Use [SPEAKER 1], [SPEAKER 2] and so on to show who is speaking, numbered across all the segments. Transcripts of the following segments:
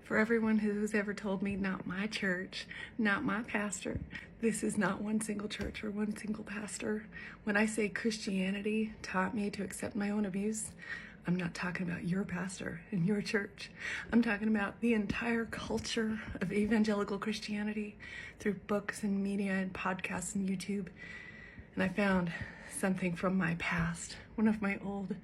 [SPEAKER 1] For everyone who's ever told me, not my church, not my pastor, this is not one single church or one single pastor. When I say Christianity taught me to accept my own abuse, I'm not talking about your pastor and your church. I'm talking about the entire culture of evangelical Christianity through books and media and podcasts and YouTube. And I found something from my past, one of my old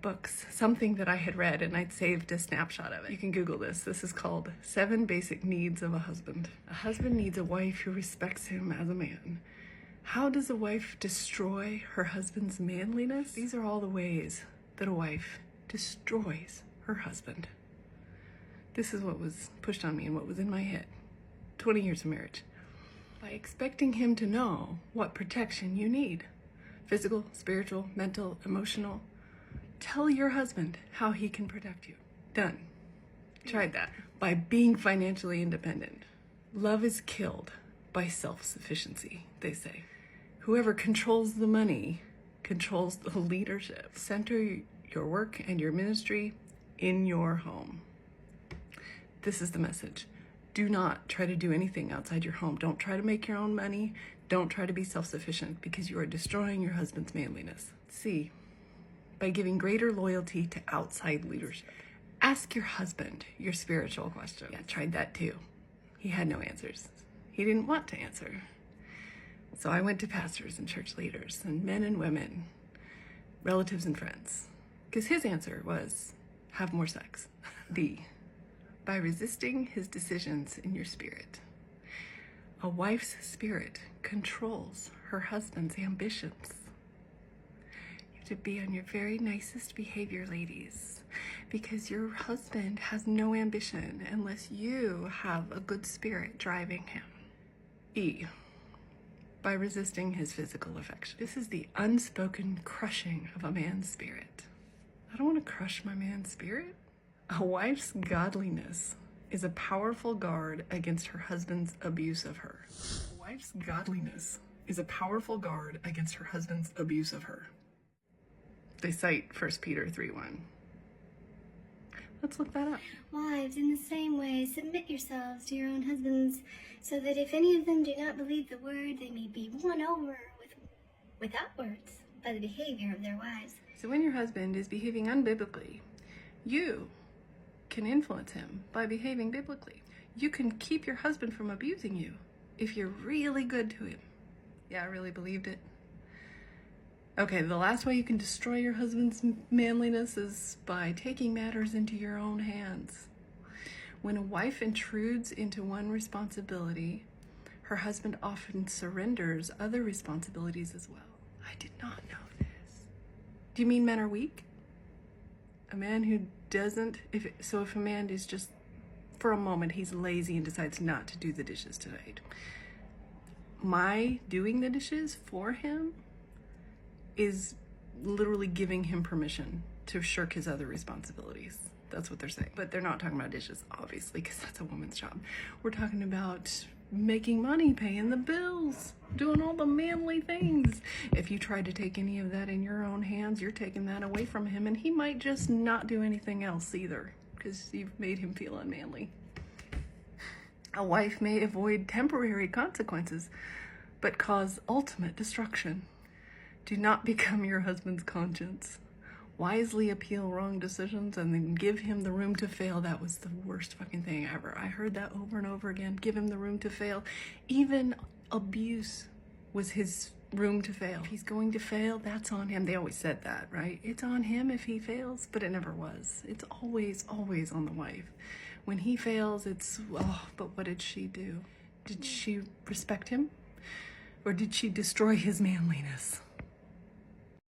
[SPEAKER 1] books, something that I had read, and I'd saved a snapshot of it. You can Google this. This is called 7 Basic Needs of a Husband. A husband needs a wife who respects him as a man. How does a wife destroy her husband's manliness? These are all the ways that a wife destroys her husband. This is what was pushed on me and what was in my head. 20 years of marriage. By expecting him to know what protection you need. Physical, spiritual, mental, emotional. Tell your husband how he can protect you. Done. Tried that. By being financially independent. Love is killed by self-sufficiency, they say. Whoever controls the money controls the leadership. Center your work and your ministry in your home. This is the message. Do not try to do anything outside your home. Don't try to make your own money. Don't try to be self-sufficient because you are destroying your husband's manliness. C, by giving greater loyalty to outside leadership. Ask your husband your spiritual question. Yeah, tried that too. He had no answers. He didn't want to answer. So I went to pastors and church leaders and men and women, relatives and friends, because his answer was, have more sex. D, by resisting his decisions in your spirit. A wife's spirit controls her husband's ambitions. To be on your very nicest behavior, ladies, because your husband has no ambition unless you have a good spirit driving him. E, by resisting his physical affection. This is the unspoken crushing of a man's spirit. I don't want to crush my man's spirit. A wife's godliness is a powerful guard against her husband's abuse of her. A wife's godliness is a powerful guard against her husband's abuse of her. They cite 1 Peter 3:1. Let's look that up.
[SPEAKER 2] Wives, in the same way, submit yourselves to your own husbands, so that if any of them do not believe the word, they may be won over without words by the behavior of their wives.
[SPEAKER 1] So when your husband is behaving unbiblically, you can influence him by behaving biblically. You can keep your husband from abusing you if you're really good to him. Yeah, I really believed it. Okay, the last way you can destroy your husband's manliness is by taking matters into your own hands. When a wife intrudes into one responsibility, her husband often surrenders other responsibilities as well. I did not know this. Do you mean men are weak? A man who doesn't, if a man is just, for a moment, he's lazy and decides not to do the dishes tonight. My doing the dishes for him is literally giving him permission to shirk his other responsibilities. That's what they're saying. But they're not talking about dishes, obviously, because that's a woman's job. We're talking about making money, paying the bills, doing all the manly things. If you try to take any of that in your own hands, you're taking that away from him, and he might just not do anything else either, because you've made him feel unmanly. A wife may avoid temporary consequences, but cause ultimate destruction. Do not become your husband's conscience. Wisely appeal wrong decisions and then give him the room to fail. That was the worst fucking thing ever. I heard that over and over again. Give him the room to fail. Even abuse was his room to fail. If he's going to fail, that's on him. They always said that, right? It's on him if he fails, but it never was. It's always, always on the wife. When he fails, it's, oh, but what did she do? Did she respect him? Or did she destroy his manliness?